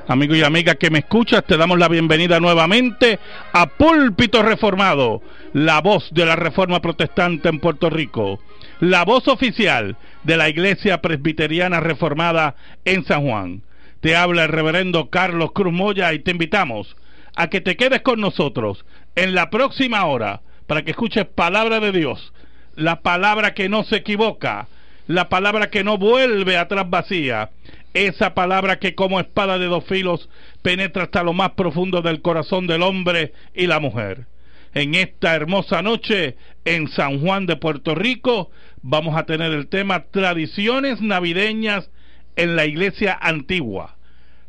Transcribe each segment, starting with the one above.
Amigo y amiga que me escuchas, te damos la bienvenida nuevamente a Púlpito Reformado, la voz de la Reforma Protestante en Puerto Rico, la voz oficial de la Iglesia Presbiteriana Reformada en San Juan. Te habla el reverendo Carlos Cruz Moya y te invitamos a que te quedes con nosotros en la próxima hora para que escuches palabra de Dios, la palabra que no se equivoca, la palabra que no vuelve atrás vacía, esa palabra que como espada de dos filos penetra hasta lo más profundo del corazón del hombre y la mujer. En esta hermosa noche en San Juan de Puerto Rico vamos a tener el tema tradiciones navideñas en la iglesia antigua.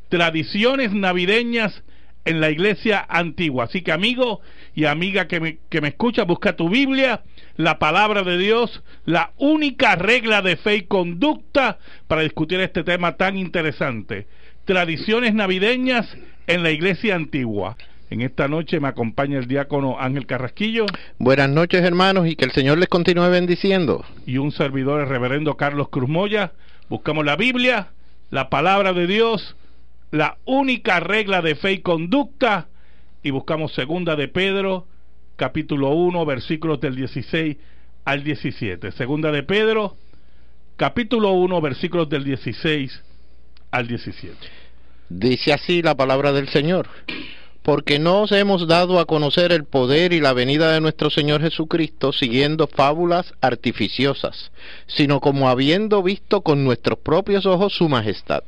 Tradiciones navideñas en la iglesia antigua. Así que amigo y amiga que me escucha, busca tu Biblia, la palabra de Dios, la única regla de fe y conducta para discutir este tema tan interesante. Tradiciones navideñas en la iglesia antigua. En esta noche me acompaña el diácono Ángel Carrasquillo. Buenas noches, hermanos, y que el Señor les continúe bendiciendo. Y un servidor, el reverendo Carlos Cruz Moya. Buscamos la Biblia, la palabra de Dios, la única regla de fe y conducta, y buscamos segunda de Pedro, capítulo 1, versículos del 16 al 17. Segunda de Pedro, capítulo 1, versículos del 16 al 17. Dice así la palabra del Señor: porque no os hemos dado a conocer el poder y la venida de nuestro Señor Jesucristo siguiendo fábulas artificiosas, sino como habiendo visto con nuestros propios ojos su majestad.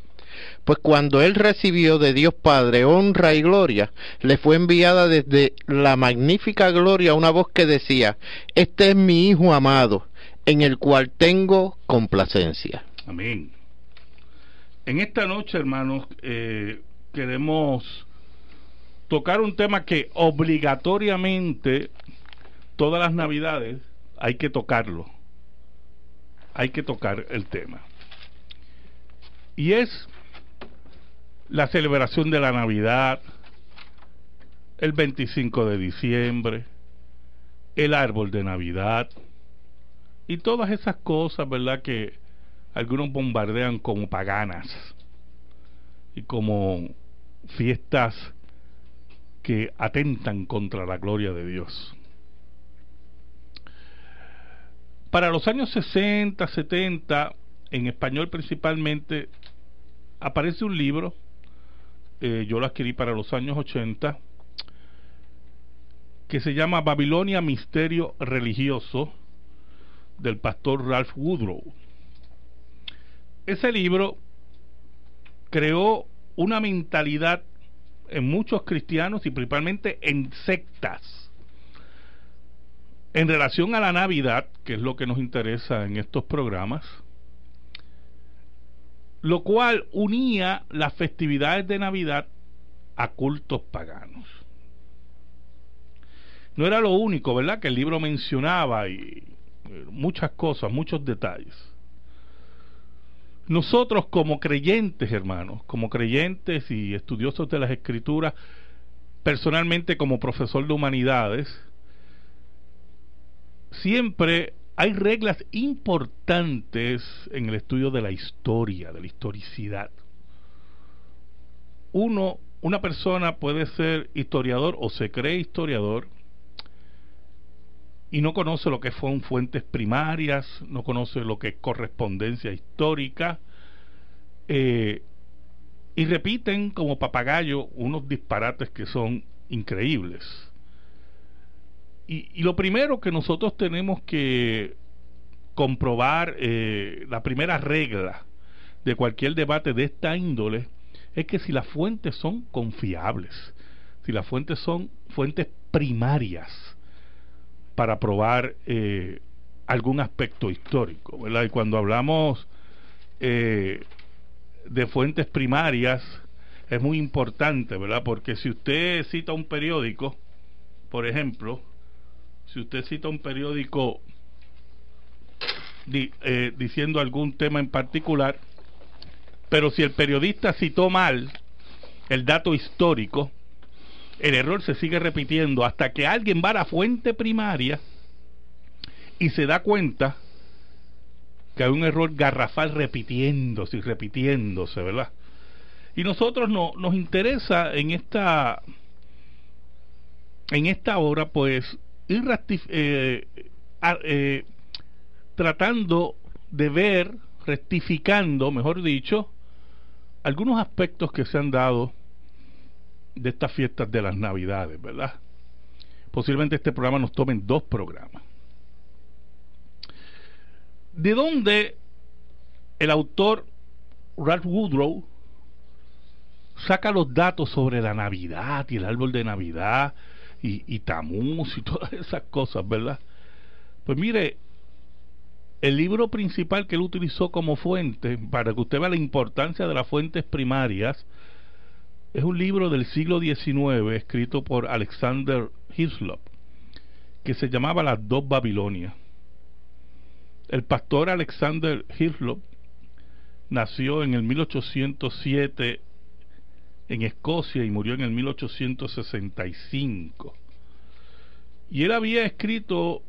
Pues cuando él recibió de Dios Padre honra y gloria, le fue enviada desde la magnífica gloria una voz que decía: este es mi Hijo amado, en el cual tengo complacencia. Amén. En esta noche, hermanos, queremos tocar un tema que obligatoriamente todas las navidades hay que tocarlo. Hay que tocar el tema. Y es la celebración de la Navidad, el 25 de diciembre, el árbol de Navidad y todas esas cosas, ¿verdad?, que algunos bombardean como paganas y como fiestas que atentan contra la gloria de Dios. Para los años 60, 70, en español principalmente, aparece un libro, yo lo adquirí para los años 80, que se llama Babilonia, Misterio Religioso, del pastor Ralph Woodrow. Ese libro creó una mentalidad en muchos cristianos y principalmente en sectas en relación a la Navidad, que es lo que nos interesa en estos programas, lo cual unía las festividades de Navidad a cultos paganos. No era lo único, ¿verdad?, que el libro mencionaba, y muchas cosas, muchos detalles. Nosotros como creyentes, hermanos, como creyentes y estudiosos de las Escrituras, personalmente como profesor de humanidades, siempre hay reglas importantes en el estudio de la historia, de la historicidad. Una persona puede ser historiador o se cree historiador y no conoce lo que son fuentes primarias, no conoce lo que es correspondencia histórica, y repiten como papagayo unos disparates que son increíbles. Y lo primero que nosotros tenemos que comprobar, la primera regla de cualquier debate de esta índole, es que si las fuentes son confiables, si las fuentes son fuentes primarias para probar algún aspecto histórico, ¿verdad? Y cuando hablamos de fuentes primarias es muy importante, ¿verdad? Porque si usted cita un periódico, por ejemplo, si usted cita un periódico diciendo algún tema en particular, pero si el periodista citó mal el dato histórico, el error se sigue repitiendo hasta que alguien va a la fuente primaria y se da cuenta que hay un error garrafal repitiéndose y repitiéndose, ¿verdad? Y nosotros nos interesa en esta hora, pues, ir tratando de ver, rectificando, mejor dicho, algunos aspectos que se han dado de estas fiestas de las Navidades, ¿verdad? Posiblemente este programa nos tome 2 programas. ¿De dónde el autor Ralph Woodrow saca los datos sobre la Navidad y el árbol de Navidad y Tamuz y todas esas cosas, ¿verdad? Pues mire, el libro principal que él utilizó como fuente, para que usted vea la importancia de las fuentes primarias, es un libro del siglo XIX escrito por Alexander Hislop, que se llamaba Las dos Babilonias. El pastor Alexander Hislop nació en el 1807 en Escocia y murió en el 1865. Y él había escrito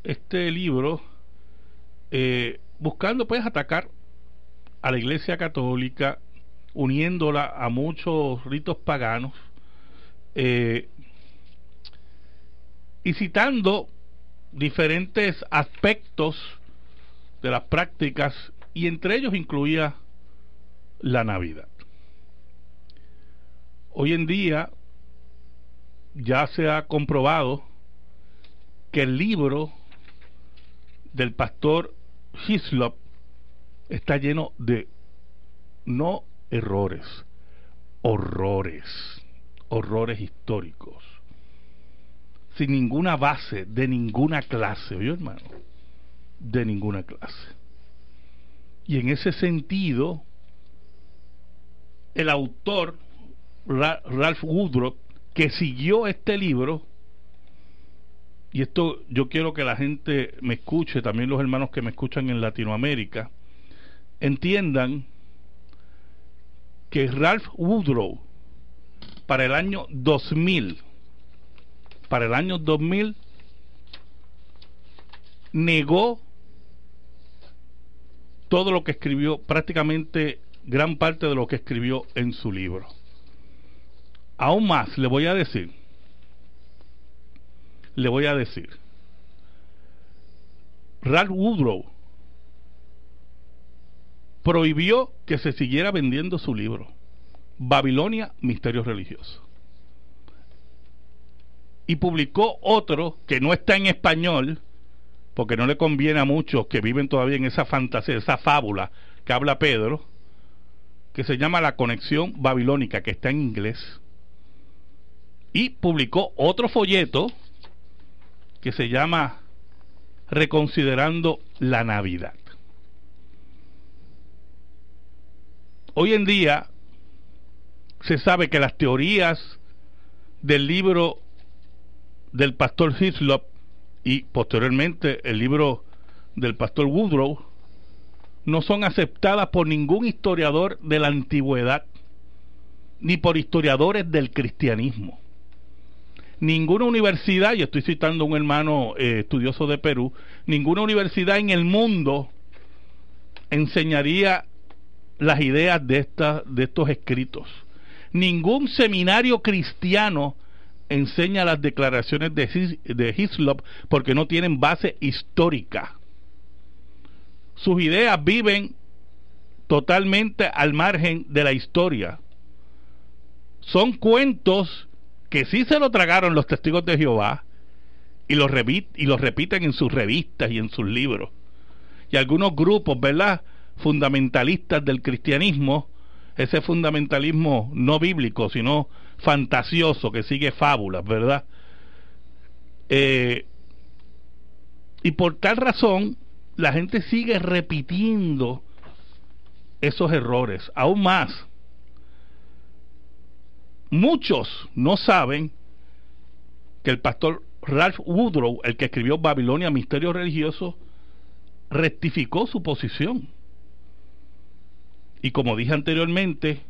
este libro buscando pues atacar a la Iglesia Católica, uniéndola a muchos ritos paganos, y citando diferentes aspectos de las prácticas, y entre ellos incluía la Navidad. Hoy en día ya se ha comprobado que el libro del pastor Hislop está lleno de no errores, horrores históricos, sin ninguna base de ninguna clase, ¿oyó, hermano? De ninguna clase. Y en ese sentido, el autor Ralph Woodrow, que siguió este libro, y esto yo quiero que la gente me escuche, también los hermanos que me escuchan en Latinoamérica, entiendan que Ralph Woodrow para el año 2000 negó todo lo que escribió, prácticamente gran parte de lo que escribió en su libro. Aún más le voy a decir, Ralph Woodrow prohibió que se siguiera vendiendo su libro, Babilonia, Misterios Religiosos, y publicó otro que no está en español, porque no le conviene a muchos que viven todavía en esa fantasía, esa fábula que habla Pedro, que se llama La Conexión Babilónica, que está en inglés, y publicó otro folleto que se llama Reconsiderando la Navidad. Hoy en día se sabe que las teorías del libro del pastor Hislop y posteriormente el libro del pastor Woodrow no son aceptadas por ningún historiador de la antigüedad ni por historiadores del cristianismo. Ninguna universidad, y estoy citando a un hermano estudioso de Perú, ninguna universidad en el mundo enseñaría las ideas de estos escritos. Ningún seminario cristiano enseña las declaraciones de Hislop porque no tienen base histórica. Sus ideas viven totalmente al margen de la historia. Son cuentos que sí se lo tragaron los testigos de Jehová y los repiten en sus revistas y en sus libros. Y algunos grupos, ¿verdad?, fundamentalistas del cristianismo, ese fundamentalismo no bíblico, sino fantasioso, que sigue fábulas, ¿verdad? Y por tal razón, la gente sigue repitiendo esos errores. Aún más, muchos no saben que el pastor Ralph Woodrow, el que escribió Babilonia, Misterios Religiosos, rectificó su posición. Y como dije anteriormente,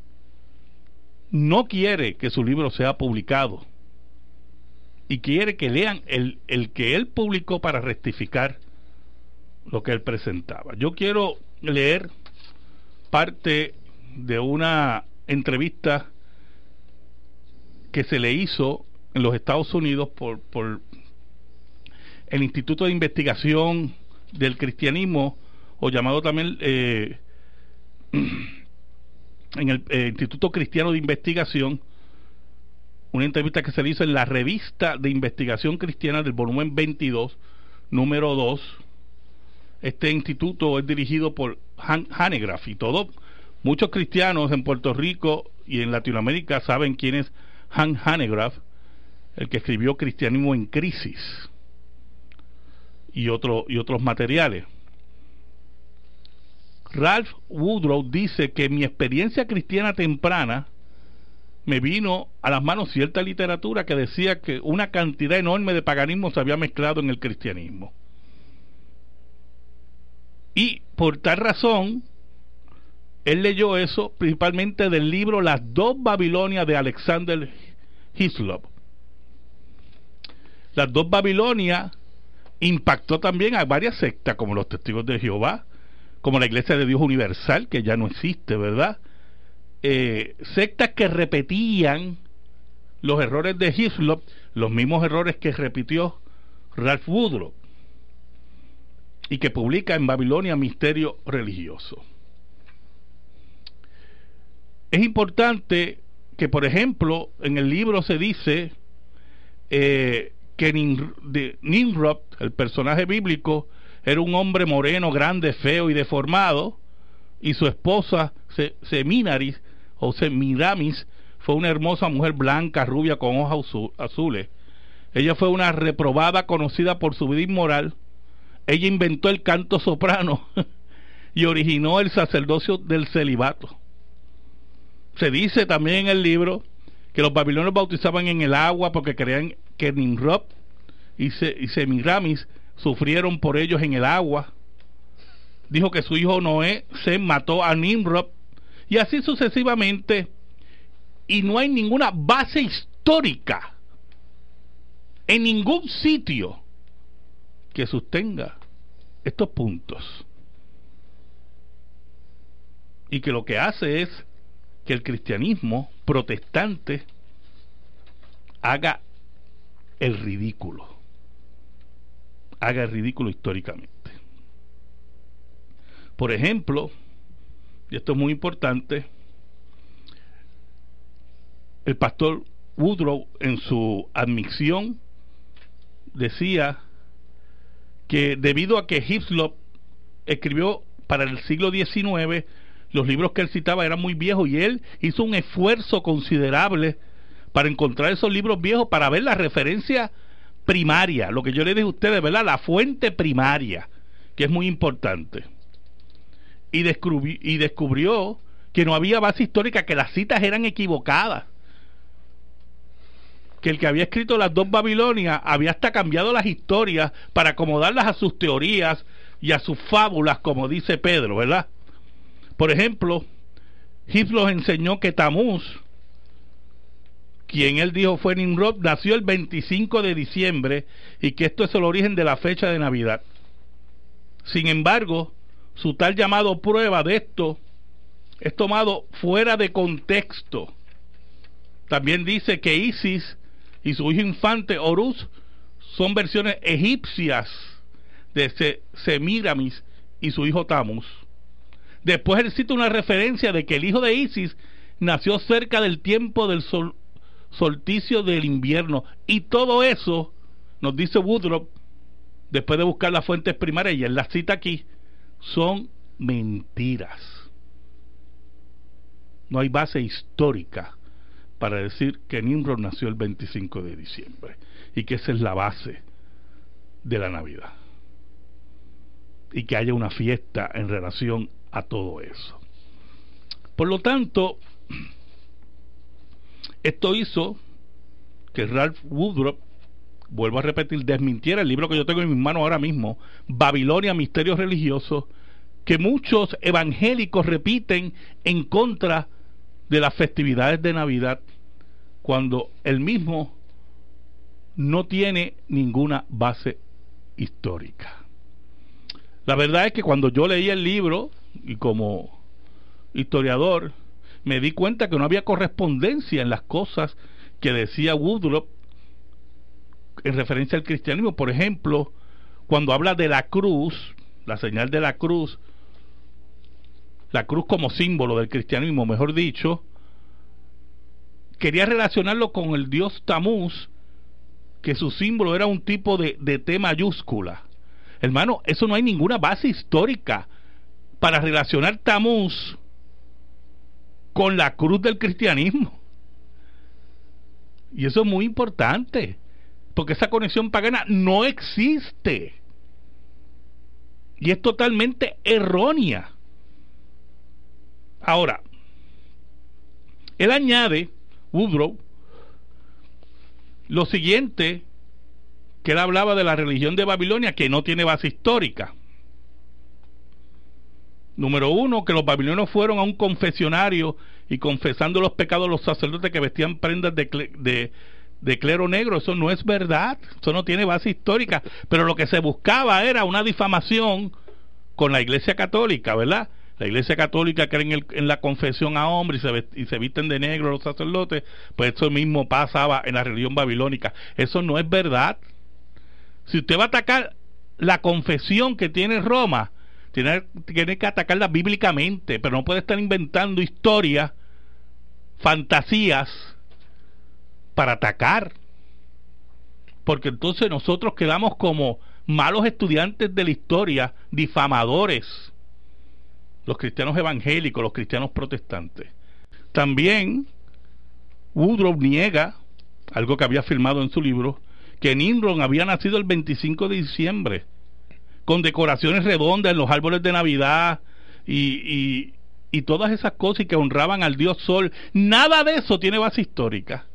no quiere que su libro sea publicado y quiere que lean el que él publicó para rectificar lo que él presentaba. Yo quiero leer parte de una entrevista que se le hizo en los Estados Unidos por el Instituto de Investigación del Cristianismo, o llamado también en el Instituto Cristiano de Investigación, una entrevista que se le hizo en la Revista de Investigación Cristiana del volumen 22, número 2. Este instituto es dirigido por Hanegraaff, y muchos cristianos en Puerto Rico y en Latinoamérica saben quién es Hanegraaff, el que escribió Cristianismo en Crisis y otros materiales. Ralph Woodrow dice que mi experiencia cristiana temprana me vino a las manos cierta literatura que decía que una cantidad enorme de paganismo se había mezclado en el cristianismo. Y por tal razón, él leyó eso principalmente del libro Las dos Babilonias de Alexander Hislop. Las dos Babilonias impactó también a varias sectas, como los Testigos de Jehová, como la Iglesia de Dios Universal, que ya no existe, ¿verdad? Sectas que repetían los errores de Hislop, los mismos errores que repitió Ralph Woodrow, y que publica en Babilonia Misterio Religioso. Es importante que, por ejemplo, en el libro se dice que Nimrod, el personaje bíblico, era un hombre moreno, grande, feo y deformado, y su esposa Semiramis fue una hermosa mujer blanca, rubia, con ojos azules. Ella fue una reprobada conocida por su vida inmoral. Ella inventó el canto soprano y originó el sacerdocio del celibato. Se dice también en el libro que los babilonios bautizaban en el agua porque creían que Nimrod y Semiramis sufrieron por ellos en el agua. Dijo que su hijo Noé se mató a Nimrod, y así sucesivamente, y no hay ninguna base histórica en ningún sitio que sostenga estos puntos, y que lo que hace es que el cristianismo protestante haga el ridículo históricamente. Por ejemplo, y esto es muy importante, el pastor Woodrow en su admisión decía que debido a que Hislop escribió para el siglo XIX, los libros que él citaba eran muy viejos, y él hizo un esfuerzo considerable para encontrar esos libros viejos, para ver la referencia primaria, lo que yo le dije a ustedes, ¿verdad? La fuente primaria, que es muy importante. Y descubrió que no había base histórica, que las citas eran equivocadas, que el que había escrito Las dos Babilonias había hasta cambiado las historias para acomodarlas a sus teorías y a sus fábulas, como dice Pedro, ¿verdad? Por ejemplo, Hislop enseñó que Tamuz, quien él dijo fue Nimrod, nació el 25 de diciembre y que esto es el origen de la fecha de Navidad. Sin embargo, su tal llamado prueba de esto es tomado fuera de contexto. También dice que Isis y su hijo infante Horus son versiones egipcias de Semiramis y su hijo Tamuz. Después él cita una referencia de que el hijo de Isis nació cerca del tiempo del solsticio del invierno, y todo eso, nos dice Woodrow, después de buscar las fuentes primarias, y él las cita aquí, son mentiras. No hay base histórica para decir que Nimrod nació el 25 de diciembre y que esa es la base de la Navidad, y que haya una fiesta en relación a todo eso. Por lo tanto, esto hizo que Ralph Woodrow, vuelvo a repetir, desmintiera el libro que yo tengo en mis manos ahora mismo, Babilonia Misterio Religioso, que muchos evangélicos repiten en contra de las festividades de Navidad, cuando él mismo no tiene ninguna base histórica. La verdad es que cuando yo leí el libro, y como historiador, me di cuenta que no había correspondencia en las cosas que decía Woodrow en referencia al cristianismo. Por ejemplo, cuando habla de la cruz, la señal de la cruz como símbolo del cristianismo, mejor dicho, quería relacionarlo con el dios Tamuz, que su símbolo era un tipo de T mayúscula. Hermano, eso no hay ninguna base histórica para relacionar Tamuz con la cruz del cristianismo. Y eso es muy importante, porque esa conexión pagana no existe. Y es totalmente errónea. Ahora, él añade, Woodrow, lo siguiente, que él hablaba de la religión de Babilonia, que no tiene base histórica. Número uno, que los babilonios fueron a un confesionario y confesando los pecados de los sacerdotes que vestían prendas de clero negro. Eso no es verdad, eso no tiene base histórica, pero lo que se buscaba era una difamación con la Iglesia Católica, ¿verdad? La Iglesia Católica cree en la confesión a hombres y se visten de negro los sacerdotes. Pues eso mismo pasaba en la religión babilónica. Eso no es verdad. Si usted va a atacar la confesión que tiene Roma, tiene que atacarla bíblicamente, pero no puede estar inventando historias, fantasías para atacar, porque entonces nosotros quedamos como malos estudiantes de la historia, difamadores, los cristianos evangélicos, los cristianos protestantes. También Woodrow niega algo que había afirmado en su libro, que Nimrod había nacido el 25 de diciembre, con decoraciones redondas en los árboles de Navidad y todas esas cosas, y que honraban al dios Sol. Nada de eso tiene base histórica.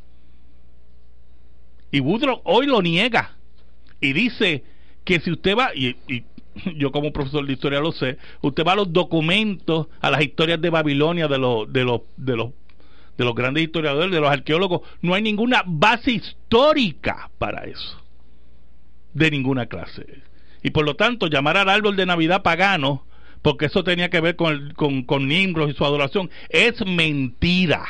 Y Woodrow hoy lo niega y dice que si usted va, y yo como profesor de historia lo sé, usted va a los documentos, a las historias de Babilonia de los grandes historiadores, de los arqueólogos, no hay ninguna base histórica para eso, de ninguna clase. Y por lo tanto, llamar al árbol de Navidad pagano, porque eso tenía que ver con Nimrod y su adoración, es mentira.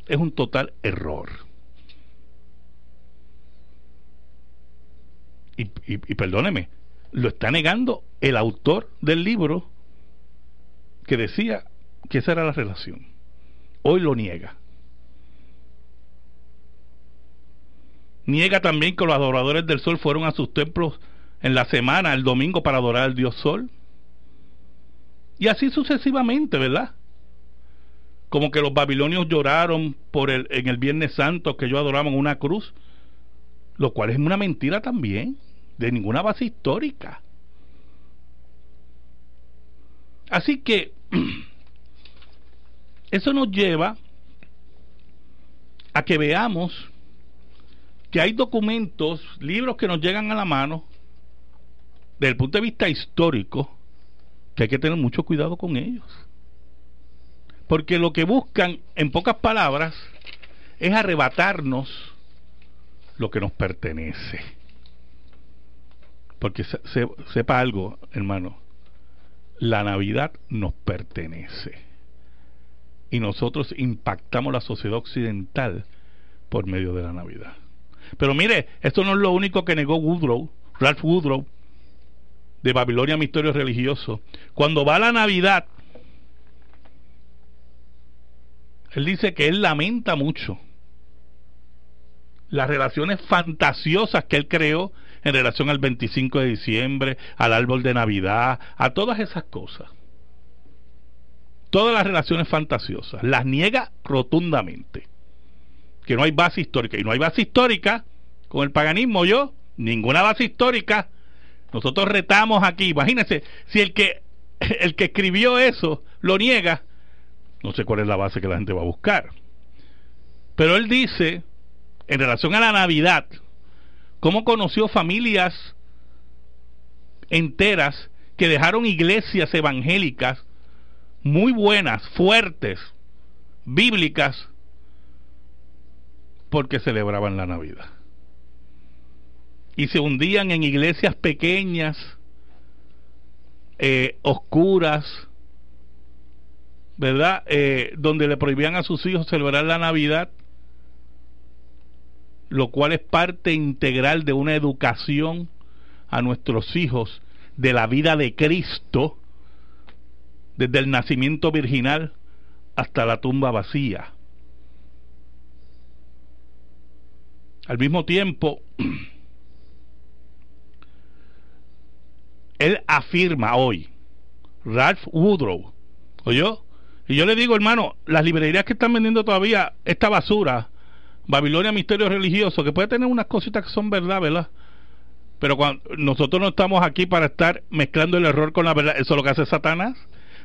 Es un total error. Y perdóneme, lo está negando el autor del libro, que decía que esa era la relación. Hoy lo niega. Niega también que los adoradores del sol fueron a sus templos en la semana, el domingo, para adorar al dios Sol. Y así sucesivamente, ¿verdad? Como que los babilonios lloraron en el Viernes Santo, que ellos adoraban una cruz, lo cual es una mentira también, de ninguna base histórica. Así que eso nos lleva a que veamos que hay documentos, libros que nos llegan a la mano desde el punto de vista histórico, que hay que tener mucho cuidado con ellos, porque lo que buscan, en pocas palabras, es arrebatarnos lo que nos pertenece. Porque sepa algo, hermano, la Navidad nos pertenece y nosotros impactamos la sociedad occidental por medio de la Navidad. Pero mire, esto no es lo único que negó Ralph Woodrow, de Babilonia, Misterio Religioso. Cuando va a la Navidad, él dice que él lamenta mucho las relaciones fantasiosas que él creó en relación al 25 de diciembre, al árbol de Navidad, a todas esas cosas. Todas las relaciones fantasiosas las niega rotundamente, que no hay base histórica. Y no hay base histórica con el paganismo, ninguna base histórica. Nosotros retamos aquí, imagínense, si el que escribió eso lo niega, no sé cuál es la base que la gente va a buscar. Pero él dice, en relación a la Navidad, cómo conoció familias enteras que dejaron iglesias evangélicas muy buenas, fuertes, bíblicas, porque celebraban la Navidad. Y se hundían en iglesias pequeñas, oscuras, ¿verdad? Donde le prohibían a sus hijos celebrar la Navidad, lo cual es parte integral de una educación a nuestros hijos de la vida de Cristo, desde el nacimiento virginal hasta la tumba vacía. Al mismo tiempo, él afirma hoy, Ralph Woodrow, ¿oyó? Y yo le digo, hermano, las librerías que están vendiendo todavía esta basura, Babilonia Misterio Religioso, que puede tener unas cositas que son verdad, ¿verdad? Pero cuando nosotros no estamos aquí para estar mezclando el error con la verdad. Eso es lo que hace Satanás,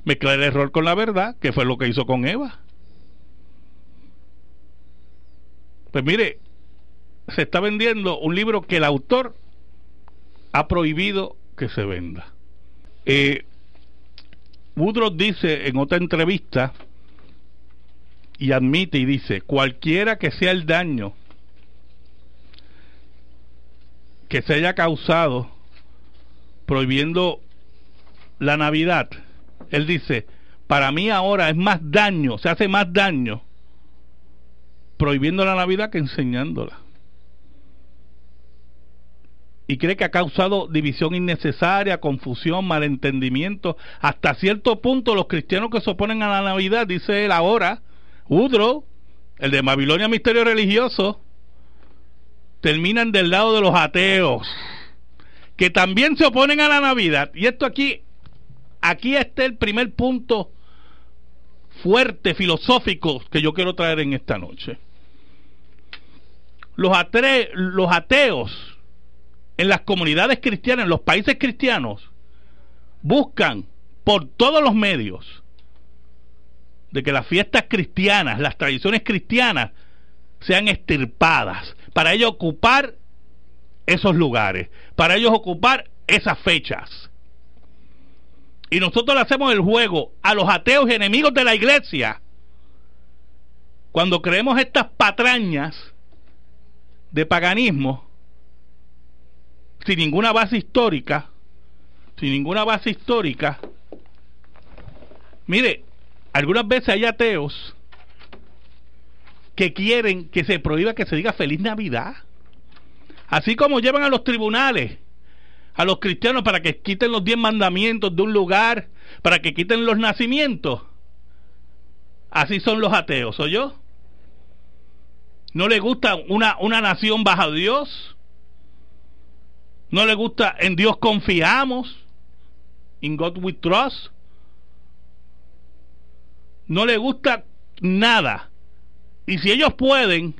mezclar el error con la verdad, que fue lo que hizo con Eva. Pues mire, se está vendiendo un libro que el autor ha prohibido que se venda. Woodrow dice en otra entrevista, y admite y dice, cualquiera que sea el daño que se haya causado prohibiendo la Navidad, él dice, para mí ahora es más daño, se hace más daño prohibiendo la Navidad que enseñándola. Y cree que ha causado división innecesaria, confusión, malentendimiento. Hasta cierto punto los cristianos que se oponen a la Navidad, dice él ahora, Woodrow, el de Babilonia Misterio Religioso, terminan del lado de los ateos, que también se oponen a la Navidad. Y esto aquí está el primer punto fuerte, filosófico, que yo quiero traer en esta noche. Los ateos en las comunidades cristianas, en los países cristianos, buscan por todos los medios de que las fiestas cristianas, las tradiciones cristianas sean extirpadas, para ellos ocupar esos lugares, para ellos ocupar esas fechas. Y nosotros le hacemos el juego a los ateos y enemigos de la iglesia cuando creemos estas patrañas de paganismo sin ninguna base histórica. Mire, algunas veces hay ateos que quieren que se prohíba que se diga Feliz Navidad, así como llevan a los tribunales a los cristianos para que quiten los 10 mandamientos de un lugar, para que quiten los nacimientos. Así son los ateos, ¿oyó? ¿No le gusta una nación bajo Dios? ¿No le gusta en Dios confiamos? In God we trust. No le gusta nada. Y si ellos pueden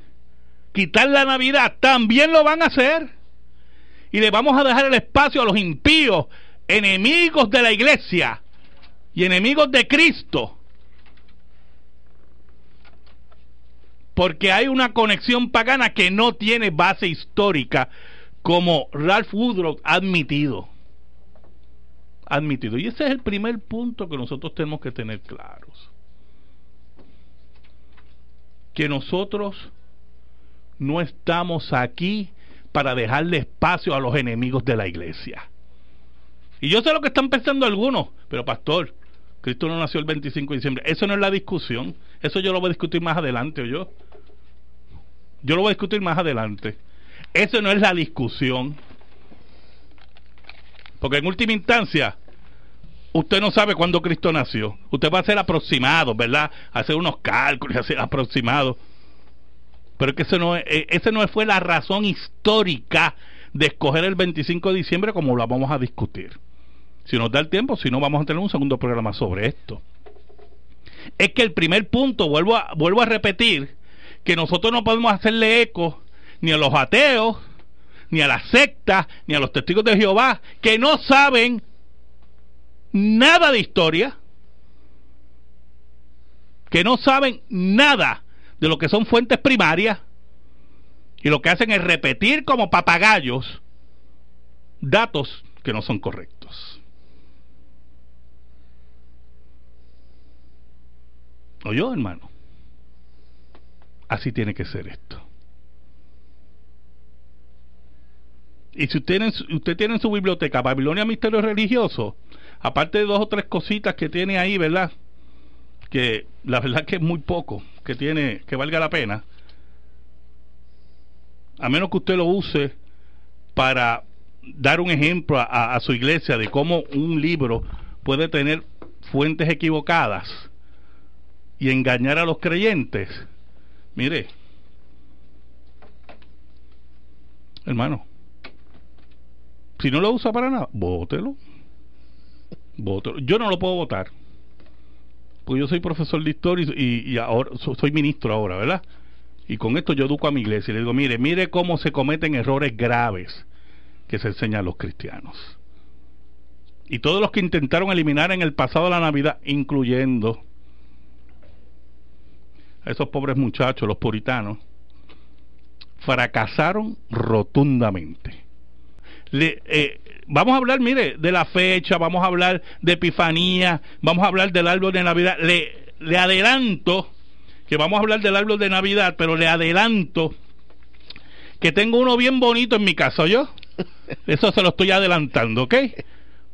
quitar la Navidad, también lo van a hacer. Y le vamos a dejar el espacio a los impíos, enemigos de la iglesia y enemigos de Cristo. Porque hay una conexión pagana que no tiene base histórica, como Ralph Woodrow ha admitido. Y ese es el primer punto que nosotros tenemos que tener claros. Que nosotros no estamos aquí para dejarle espacio a los enemigos de la iglesia. Y yo sé lo que están pensando algunos, pero pastor, Cristo no nació el 25 de diciembre. Eso no es la discusión. Eso yo lo voy a discutir más adelante, yo lo voy a discutir más adelante. Eso no es la discusión. Porque en última instancia, usted no sabe cuándo Cristo nació. Usted va a hacer aproximados, ¿verdad? Hacer unos cálculos, hacer aproximados. Pero es que ese no fue la razón histórica de escoger el 25 de diciembre como lo vamos a discutir. Si nos da el tiempo, si no, vamos a tener un segundo programa sobre esto. Es que el primer punto, vuelvo a repetir, que nosotros no podemos hacerle eco ni a los ateos, ni a las sectas, ni a los testigos de Jehová, que no saben nada de historia, que no saben nada de lo que son fuentes primarias, y lo que hacen es repetir como papagayos datos que no son correctos. ¿Oyó, hermano? Así tiene que ser esto. Y si usted tiene en su biblioteca Babilonia Misterio Religioso, aparte de 2 o 3 cositas que tiene ahí, ¿verdad?, que la verdad que es muy poco que valga la pena, a menos que usted lo use para dar un ejemplo a su iglesia de cómo un libro puede tener fuentes equivocadas y engañar a los creyentes. Mire, hermano, si no lo usa para nada, bótelo. Yo no lo puedo votar, porque yo soy profesor de historia y ahora soy ministro ahora, ¿verdad? Y con esto yo educo a mi iglesia y le digo, mire cómo se cometen errores graves que se enseñan a los cristianos. Y todos los que intentaron eliminar en el pasado la Navidad, incluyendo a esos pobres muchachos, los puritanos, fracasaron rotundamente. Vamos a hablar, mire, de la fecha, vamos a hablar de Epifanía, vamos a hablar del árbol de Navidad. Le adelanto que vamos a hablar del árbol de Navidad, pero le adelanto que tengo uno bien bonito en mi casa, ¿yo? Eso se lo estoy adelantando, ¿ok?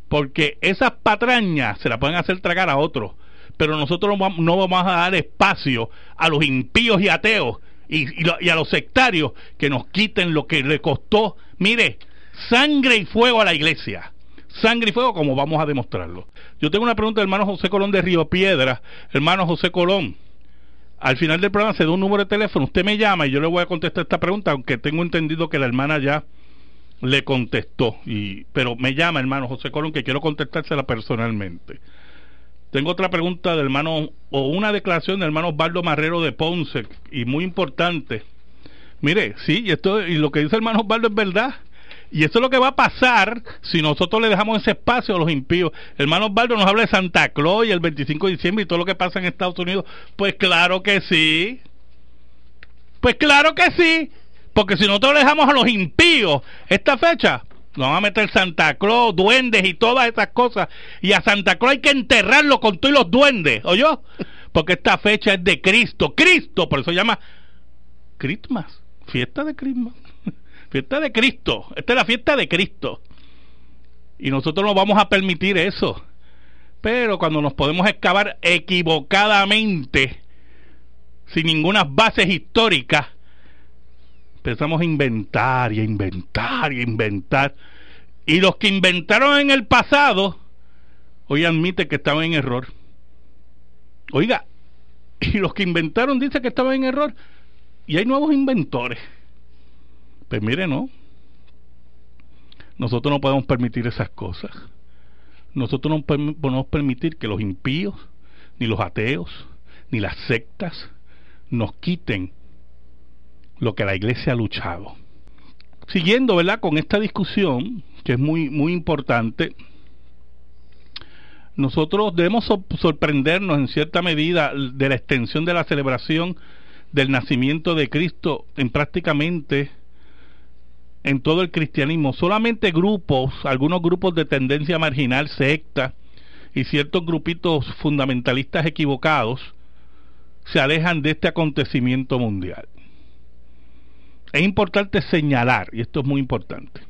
Porque esas patrañas se las pueden hacer tragar a otros, pero nosotros no vamos a dar espacio a los impíos y ateos y a los sectarios que nos quiten lo que le costó, mire, sangre y fuego a la iglesia. Sangre y fuego, como vamos a demostrarlo. Yo tengo una pregunta del hermano José Colón de Río Piedra. Hermano José Colón, al final del programa se da un número de teléfono, usted me llama y yo le voy a contestar esta pregunta, aunque tengo entendido que la hermana ya le contestó, pero me llama hermano José Colón, que quiero contestársela personalmente. Tengo otra pregunta del hermano, o una declaración del hermano Osvaldo Marrero de Ponce, y muy importante. Mire, sí, y lo que dice el hermano Osvaldo es verdad, y eso es lo que va a pasar si nosotros le dejamos ese espacio a los impíos. El hermano Osvaldo nos habla de Santa Claus y el 25 de diciembre y todo lo que pasa en Estados Unidos. Pues claro que sí, porque si nosotros le dejamos a los impíos esta fecha, nos van a meter Santa Claus, duendes y todas esas cosas, y a Santa Claus hay que enterrarlo con todos los duendes, ¿oyó? Porque esta fecha es de Cristo, por eso se llama Christmas, fiesta de Christmas, fiesta de Cristo, esta es la fiesta de Cristo, y nosotros no vamos a permitir eso. Pero cuando nos podemos excavar equivocadamente, sin ninguna bases históricas, empezamos a inventar, y los que inventaron en el pasado hoy admiten que estaban en error. Oiga, y los que inventaron dicen que estaban en error, y hay nuevos inventores. Pues mire, no, nosotros no podemos permitir esas cosas. Nosotros no podemos permitir que los impíos, ni los ateos, ni las sectas nos quiten lo que la iglesia ha luchado. Siguiendo, ¿verdad?, con esta discusión que es muy importante, nosotros debemos sorprendernos en cierta medida de la extensión de la celebración del nacimiento de Cristo en prácticamente en todo el cristianismo. Solamente algunos grupos de tendencia marginal, secta, y ciertos grupitos fundamentalistas equivocados se alejan de este acontecimiento mundial. Es importante señalar, y esto es muy importante,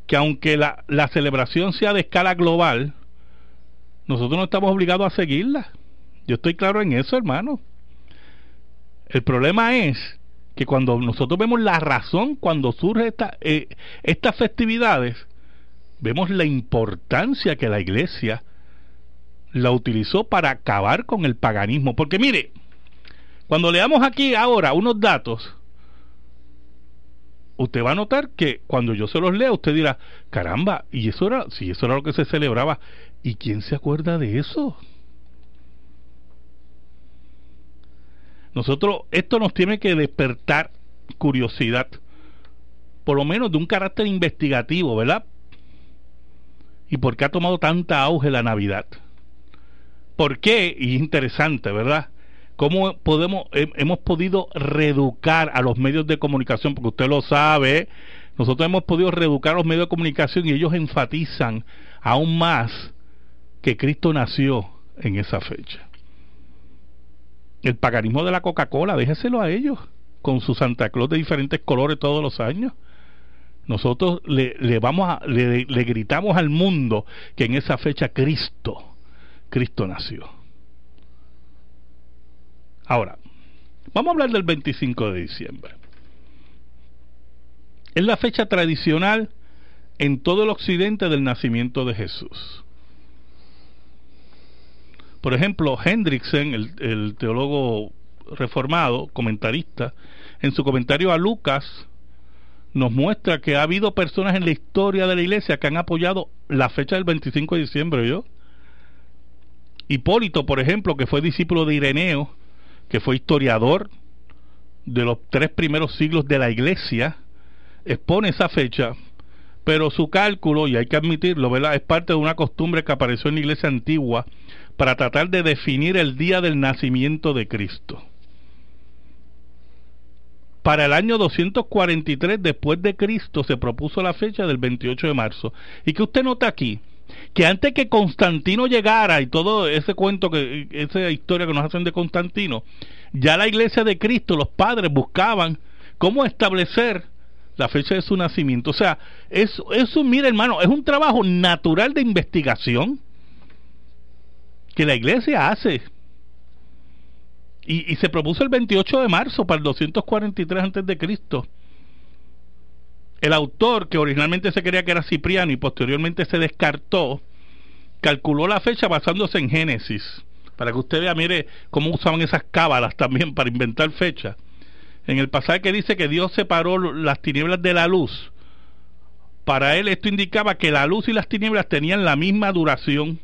que aunque la celebración sea de escala global, nosotros no estamos obligados a seguirla. Yo estoy claro en eso, hermano. El problema es que cuando nosotros vemos la razón, cuando surgen estas festividades, vemos la importancia que la iglesia la utilizó para acabar con el paganismo. Porque mire, cuando leamos aquí ahora unos datos, usted va a notar que cuando yo se los lea, usted dirá, caramba, y eso era lo que se celebraba, ¿y quién se acuerda de eso? Esto nos tiene que despertar curiosidad, por lo menos de un carácter investigativo, ¿verdad? ¿Y por qué ha tomado tanta auge la Navidad? ¿Por qué? Y es interesante, ¿verdad? ¿Cómo hemos podido reeducar a los medios de comunicación? Porque usted lo sabe, nosotros hemos podido reeducar a los medios de comunicación y ellos enfatizan aún más que Cristo nació en esa fecha. El paganismo de la Coca-Cola, déjeselo a ellos, con su Santa Claus de diferentes colores todos los años. Nosotros le gritamos al mundo que en esa fecha Cristo nació. Ahora, vamos a hablar del 25 de diciembre. Es la fecha tradicional en todo el occidente del nacimiento de Jesús. Por ejemplo, Hendrickson, el teólogo reformado, comentarista, en su comentario a Lucas, nos muestra que ha habido personas en la historia de la iglesia que han apoyado la fecha del 25 de diciembre, ¿yo? Hipólito, por ejemplo, que fue discípulo de Ireneo, que fue historiador de los 3 primeros siglos de la iglesia, expone esa fecha, pero su cálculo, y hay que admitirlo, ¿verdad?, es parte de una costumbre que apareció en la iglesia antigua para tratar de definir el día del nacimiento de Cristo. Para el año 243 después de Cristo se propuso la fecha del 28 de marzo. Y que usted nota aquí, que antes que Constantino llegara y todo ese cuento, esa historia que nos hacen de Constantino, ya la iglesia de Cristo, los padres buscaban cómo establecer la fecha de su nacimiento. O sea, eso, mira hermano, es un trabajo natural de investigación que la iglesia hace. Y se propuso el 28 de marzo para el 243 antes de Cristo. El autor, que originalmente se creía que era Cipriano y posteriormente se descartó, calculó la fecha basándose en Génesis, para que usted vea, mire, cómo usaban esas cábalas también para inventar fechas. En el pasaje que dice que Dios separó las tinieblas de la luz, para él esto indicaba que la luz y las tinieblas tenían la misma duración.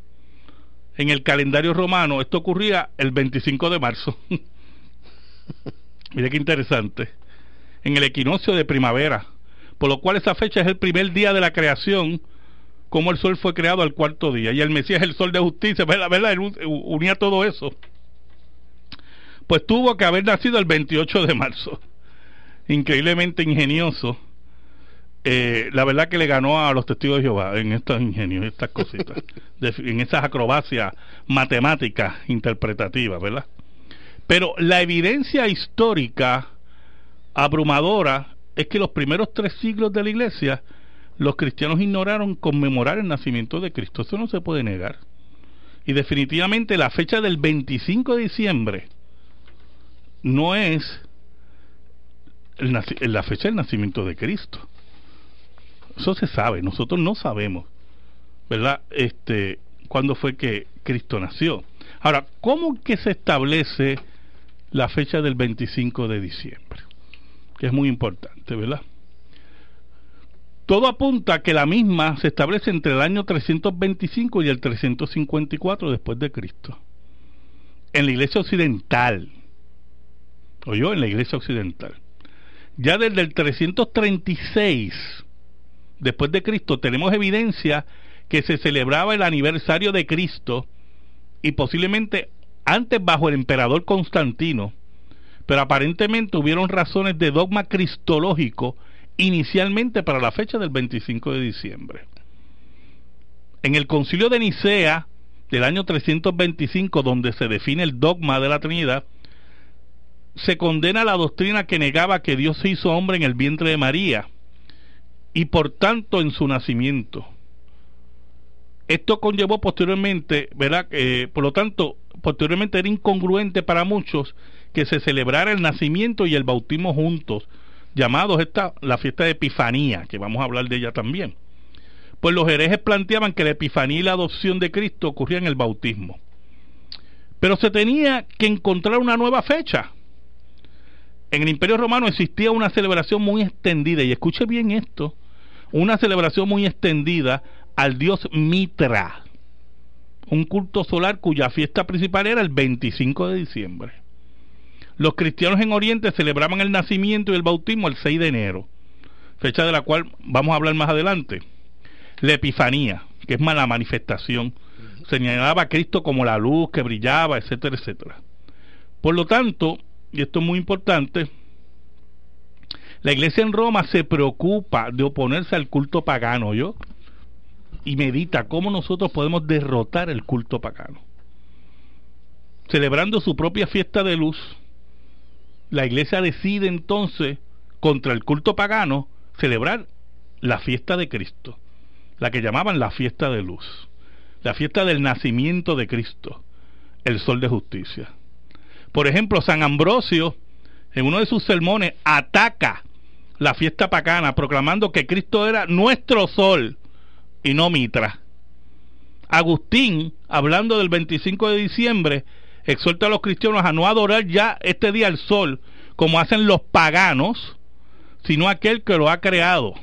En el calendario romano esto ocurría el 25 de marzo. Mire qué interesante. En el equinoccio de primavera, por lo cual esa fecha es el primer día de la creación, como el sol fue creado al 4º día, y el Mesías es el sol de justicia, ¿verdad? Él unía todo eso. Pues tuvo que haber nacido el 28 de marzo. Increíblemente ingenioso. La verdad que le ganó a los testigos de Jehová en estos ingenios, estas cositas, en esas acrobacias matemáticas interpretativas, ¿verdad? Pero la evidencia histórica abrumadora es que los primeros 3 siglos de la iglesia, los cristianos ignoraron conmemorar el nacimiento de Cristo. Eso no se puede negar. Y definitivamente la fecha del 25 de diciembre no es la fecha del nacimiento de Cristo. Eso se sabe, nosotros no sabemos, ¿verdad? Cuándo fue que Cristo nació. Ahora, ¿cómo que se establece la fecha del 25 de diciembre? Que es muy importante, ¿verdad? Todo apunta a que la misma se establece entre el año 325 y el 354 después de Cristo. En la iglesia occidental, en la iglesia occidental. Ya desde el 336 después de Cristo tenemos evidencia que se celebraba el aniversario de Cristo, y posiblemente antes bajo el emperador Constantino, pero aparentemente hubieron razones de dogma cristológico inicialmente para la fecha del 25 de diciembre. En el Concilio de Nicea del año 325, donde se define el dogma de la Trinidad, se condena la doctrina que negaba que Dios se hizo hombre en el vientre de María y por tanto en su nacimiento. Esto conllevó posteriormente, ¿verdad? Por lo tanto, posteriormente era incongruente para muchos que se celebrara el nacimiento y el bautismo juntos, llamados la fiesta de Epifanía, que vamos a hablar de ella también. Pues los herejes planteaban que la Epifanía y la adopción de Cristo ocurrían en el bautismo. Pero se tenía que encontrar una nueva fecha. En el Imperio Romano existía una celebración muy extendida, y escuche bien esto, una celebración muy extendida al dios Mitra, un culto solar cuya fiesta principal era el 25 de diciembre. Los cristianos en Oriente celebraban el nacimiento y el bautismo el 6 de enero, fecha de la cual vamos a hablar más adelante. La Epifanía, que es la manifestación, señalaba a Cristo como la luz que brillaba, etcétera, etcétera. Por lo tanto, y esto es muy importante, la iglesia en Roma se preocupa de oponerse al culto pagano, y medita cómo nosotros podemos derrotar el culto pagano. Celebrando su propia fiesta de luz, la iglesia decide entonces, contra el culto pagano, celebrar la fiesta de Cristo, la que llamaban la fiesta de luz, la fiesta del nacimiento de Cristo, el sol de justicia. Por ejemplo, San Ambrosio, en uno de sus sermones, ataca la fiesta pagana, proclamando que Cristo era nuestro sol y no Mitra. Agustín, hablando del 25 de diciembre, exhorta a los cristianos a no adorar ya este día al sol, como hacen los paganos, sino aquel que lo ha creado.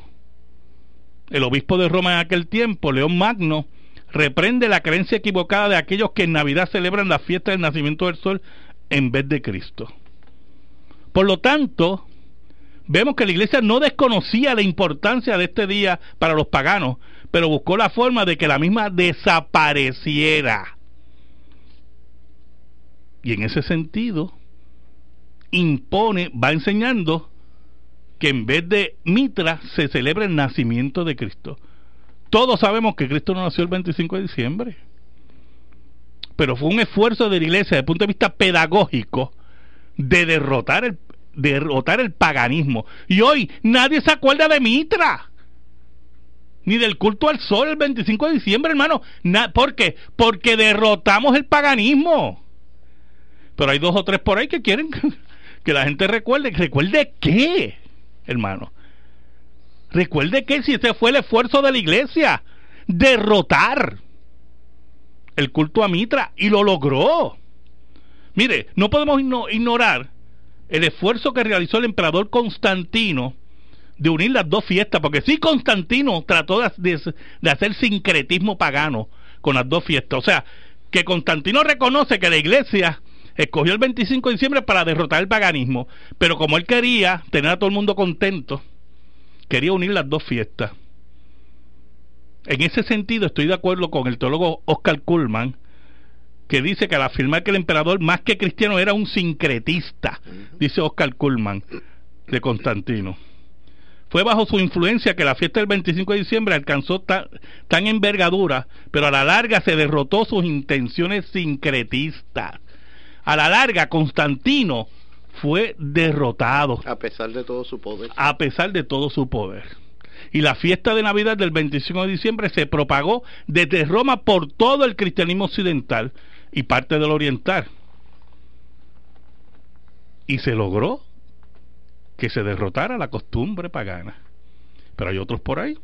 El obispo de Roma en aquel tiempo, León Magno, reprende la creencia equivocada de aquellos que en Navidad celebran la fiesta del nacimiento del sol en vez de Cristo. Por lo tanto, vemos que la iglesia no desconocía la importancia de este día para los paganos, pero buscó la forma de que la misma desapareciera. Y en ese sentido, va enseñando que en vez de Mitra se celebra el nacimiento de Cristo. Todos sabemos que Cristo no nació el 25 de diciembre, pero fue un esfuerzo de la iglesia desde el punto de vista pedagógico de derrotar el paganismo. Y hoy nadie se acuerda de Mitra ni del culto al sol el 25 de diciembre, hermano. ¿Por qué? Porque derrotamos el paganismo. Pero hay 2 o 3 por ahí que quieren que la gente recuerde. ¿Recuerde qué, hermano? Recuerde que si ese fue el esfuerzo de la iglesia, derrotar el culto a Mitra, y lo logró. Mire, no podemos ignorar el esfuerzo que realizó el emperador Constantino de unir las dos fiestas, porque sí, Constantino trató de hacer sincretismo pagano con las dos fiestas. O sea, que Constantino reconoce que la iglesia escogió el 25 de diciembre para derrotar el paganismo, pero como él quería tener a todo el mundo contento, quería unir las dos fiestas. En ese sentido estoy de acuerdo con el teólogo Oscar Cullmann, que dice que al afirmar que el emperador más que cristiano era un sincretista, dice Oscar Cullmann de Constantino. Fue bajo su influencia que la fiesta del 25 de diciembre alcanzó tan envergadura, pero a la larga se derrotó sus intenciones sincretistas. A la larga Constantino fue derrotado. A pesar de todo su poder. A pesar de todo su poder. Y la fiesta de Navidad del 25 de diciembre se propagó desde Roma por todo el cristianismo occidental y parte del oriental. Y se logró que se derrotara la costumbre pagana. Pero hay otros por ahí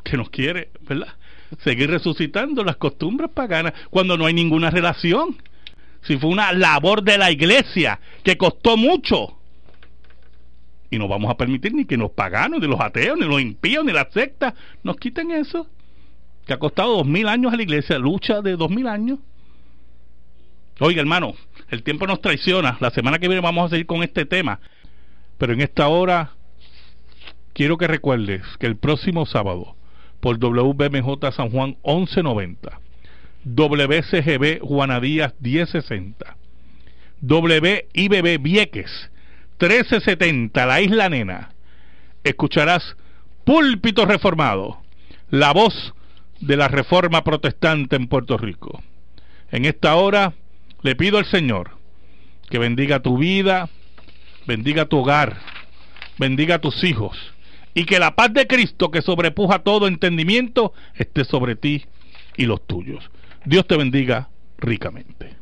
que nos quiere, ¿verdad?, seguir resucitando las costumbres paganas cuando no hay ninguna relación. Si fue una labor de la iglesia que costó mucho, y no vamos a permitir ni que los paganos, ni los ateos, ni los impíos, ni las sectas nos quiten eso, que ha costado 2000 años a la iglesia, lucha de 2000 años. Oiga, hermano, el tiempo nos traiciona. La semana que viene vamos a seguir con este tema, pero en esta hora quiero que recuerdes que el próximo sábado, por WBMJ San Juan 1190, WCGB Juana Díaz 1060, WIBB Vieques 1370, La Isla Nena, escucharás Púlpito Reformado, la voz de la Reforma Protestante en Puerto Rico. En esta hora le pido al Señor que bendiga tu vida, bendiga tu hogar, bendiga a tus hijos, y que la paz de Cristo, que sobrepuja todo entendimiento, esté sobre ti y los tuyos. Dios te bendiga ricamente.